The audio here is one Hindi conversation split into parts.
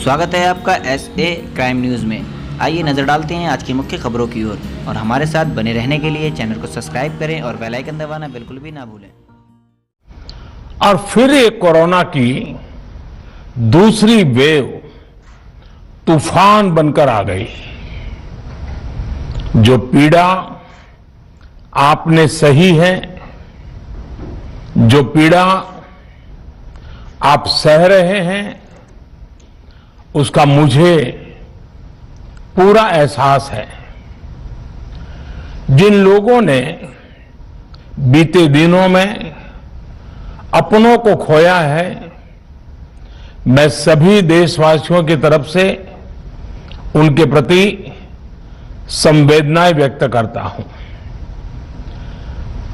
स्वागत है आपका SA क्राइम न्यूज़ में। आइए नज़र डालते हैं आज की मुख्य खबरों की ओर और हमारे साथ बने रहने के लिए चैनल को सब्सक्राइब करें और बेल आइकन दबाना बिल्कुल भी ना भूलें। और फिर एक कोरोना की दूसरी वेव तूफान बनकर आ गई। जो पीड़ा आपने सही है, जो पीड़ा आप सह रहे हैं, उसका मुझे पूरा एहसास है। जिन लोगों ने बीते दिनों में अपनों को खोया है, मैं सभी देशवासियों की तरफ से उनके प्रति संवेदनाएं व्यक्त करता हूं।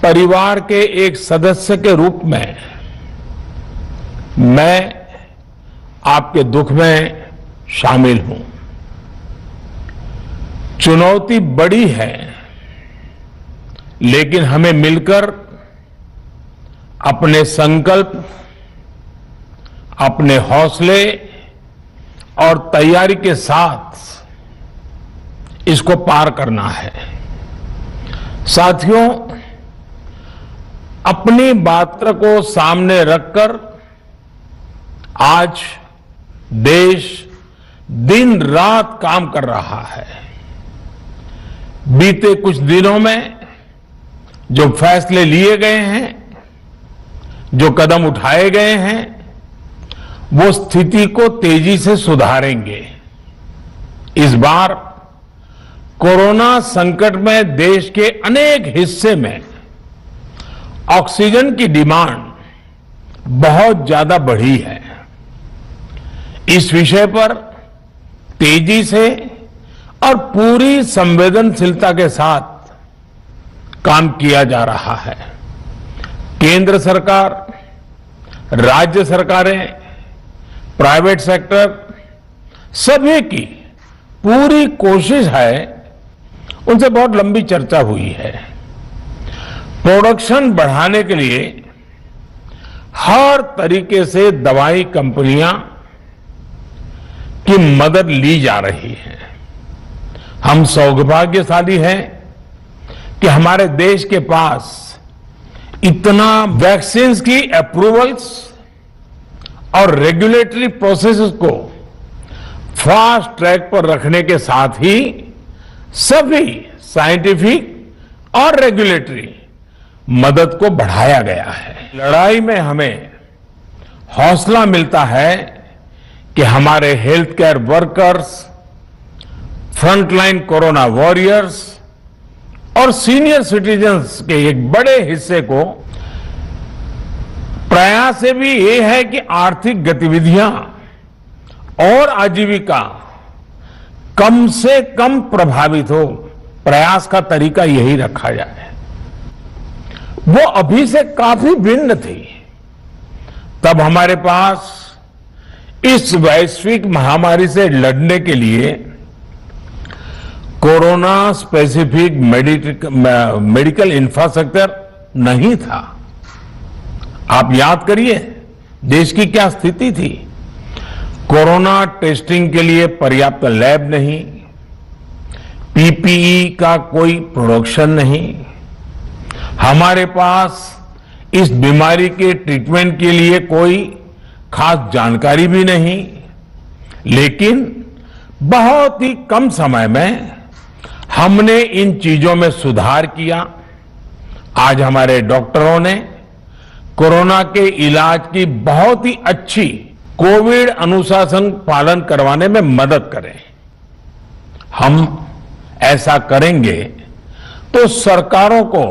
परिवार के एक सदस्य के रूप में मैं आपके दुख में शामिल हूं। चुनौती बड़ी है, लेकिन हमें मिलकर अपने संकल्प, अपने हौसले और तैयारी के साथ इसको पार करना है। साथियों, अपनी बात को सामने रखकर आज देश दिन रात काम कर रहा है। बीते कुछ दिनों में जो फैसले लिए गए हैं, जो कदम उठाए गए हैं, वो स्थिति को तेजी से सुधारेंगे। इस बार कोरोना संकट में देश के अनेक हिस्से में ऑक्सीजन की डिमांड बहुत ज्यादा बढ़ी है। इस विषय पर तेजी से और पूरी संवेदनशीलता के साथ काम किया जा रहा है। केंद्र सरकार, राज्य सरकारें, प्राइवेट सेक्टर, सभी की पूरी कोशिश है। उनसे बहुत लंबी चर्चा हुई है। प्रोडक्शन बढ़ाने के लिए हर तरीके से दवाई कंपनियां की मदद ली जा रही है। हम सौभाग्यशाली हैं कि हमारे देश के पास इतना वैक्सीन की अप्रूवल्स और रेगुलेटरी प्रोसेसेस को फास्ट ट्रैक पर रखने के साथ ही सभी साइंटिफिक और रेगुलेटरी मदद को बढ़ाया गया है। लड़ाई में हमें हौसला मिलता है कि हमारे health care workers, frontline corona warriors और सीनियर सिटीजन्स के एक बड़े हिस्से को प्रयास से भी ये है कि आर्थिक गतिविधियां और आजीविका कम से कम प्रभावित हो। प्रयास का तरीका यही रखा जाए। वो अभी से काफी भिन्न थी। तब हमारे पास इस वैश्विक महामारी से लड़ने के लिए कोरोना स्पेसिफिक मेडिकल इंफ्रास्ट्रक्चर नहीं था। आप याद करिए देश की क्या स्थिति थी। कोरोना टेस्टिंग के लिए पर्याप्त लैब नहीं, पीपीई का कोई प्रोडक्शन नहीं, हमारे पास इस बीमारी के ट्रीटमेंट के लिए कोई खास जानकारी भी नहीं। लेकिन बहुत ही कम समय में हमने इन चीजों में सुधार किया। आज हमारे डॉक्टरों ने कोरोना के इलाज की बहुत ही अच्छी कोविड अनुशासन पालन करवाने में मदद करें। हम ऐसा करेंगे तो सरकारों को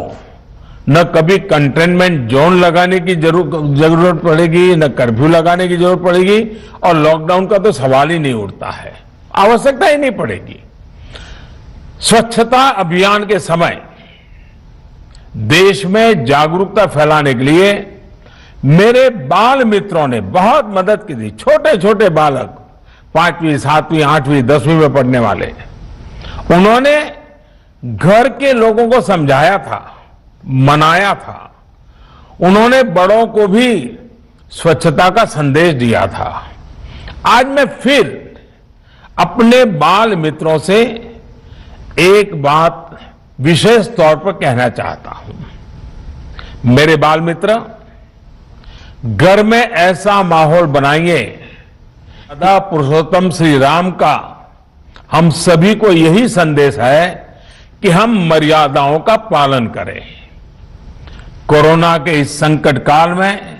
न कभी कंटेनमेंट जोन लगाने की जरूरत पड़ेगी, न कर्फ्यू लगाने की जरूरत पड़ेगी और लॉकडाउन का तो सवाल ही नहीं उठता है। आवश्यकता ही नहीं पड़ेगी। स्वच्छता अभियान के समय देश में जागरूकता फैलाने के लिए मेरे बाल मित्रों ने बहुत मदद की थी। छोटे छोटे बालक 5वीं, 7वीं, 8वीं, 10वीं में पढ़ने वाले, उन्होंने घर के लोगों को समझाया था, मनाया था। उन्होंने बड़ों को भी स्वच्छता का संदेश दिया था। आज मैं फिर अपने बाल मित्रों से एक बात विशेष तौर पर कहना चाहता हूं। मेरे बाल मित्र, घर में ऐसा माहौल बनाइए, सदा पुरुषोत्तम श्री राम का हम सभी को यही संदेश है कि हम मर्यादाओं का पालन करें। कोरोना के इस संकट काल में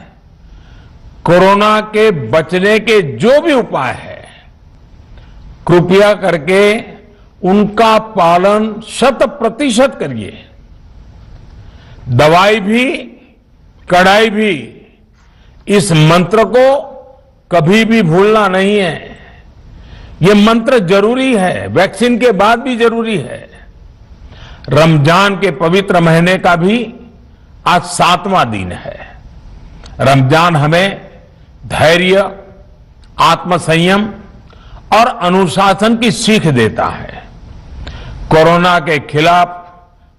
कोरोना के बचने के जो भी उपाय है, कृपया करके उनका पालन 100% करिए। दवाई भी, कड़ाई भी, इस मंत्र को कभी भी भूलना नहीं है। ये मंत्र जरूरी है, वैक्सीन के बाद भी जरूरी है। रमजान के पवित्र महीने का भी आज 7वां दिन है। रमजान हमें धैर्य, आत्मसंयम और अनुशासन की सीख देता है। कोरोना के खिलाफ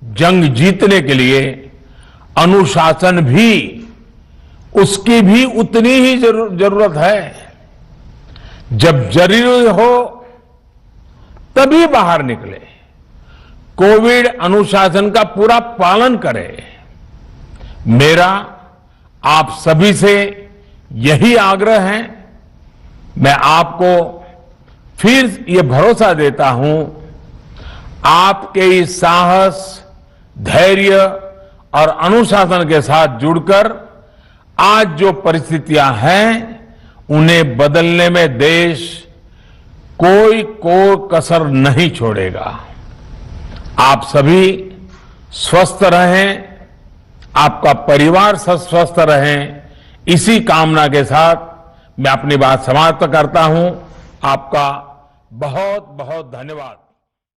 जंग जीतने के लिए अनुशासन भी, उसकी भी उतनी ही जरूरत है। जब जरूरी हो तभी बाहर निकले। कोविड अनुशासन का पूरा पालन करें। मेरा आप सभी से यही आग्रह है। मैं आपको फिर ये भरोसा देता हूं, आपके इस साहस, धैर्य और अनुशासन के साथ जुड़कर आज जो परिस्थितियां हैं, उन्हें बदलने में देश कोई कसर नहीं छोड़ेगा। आप सभी स्वस्थ रहें, आपका परिवार स्वस्थ रहे, इसी कामना के साथ मैं अपनी बात समाप्त करता हूं। आपका बहुत बहुत धन्यवाद।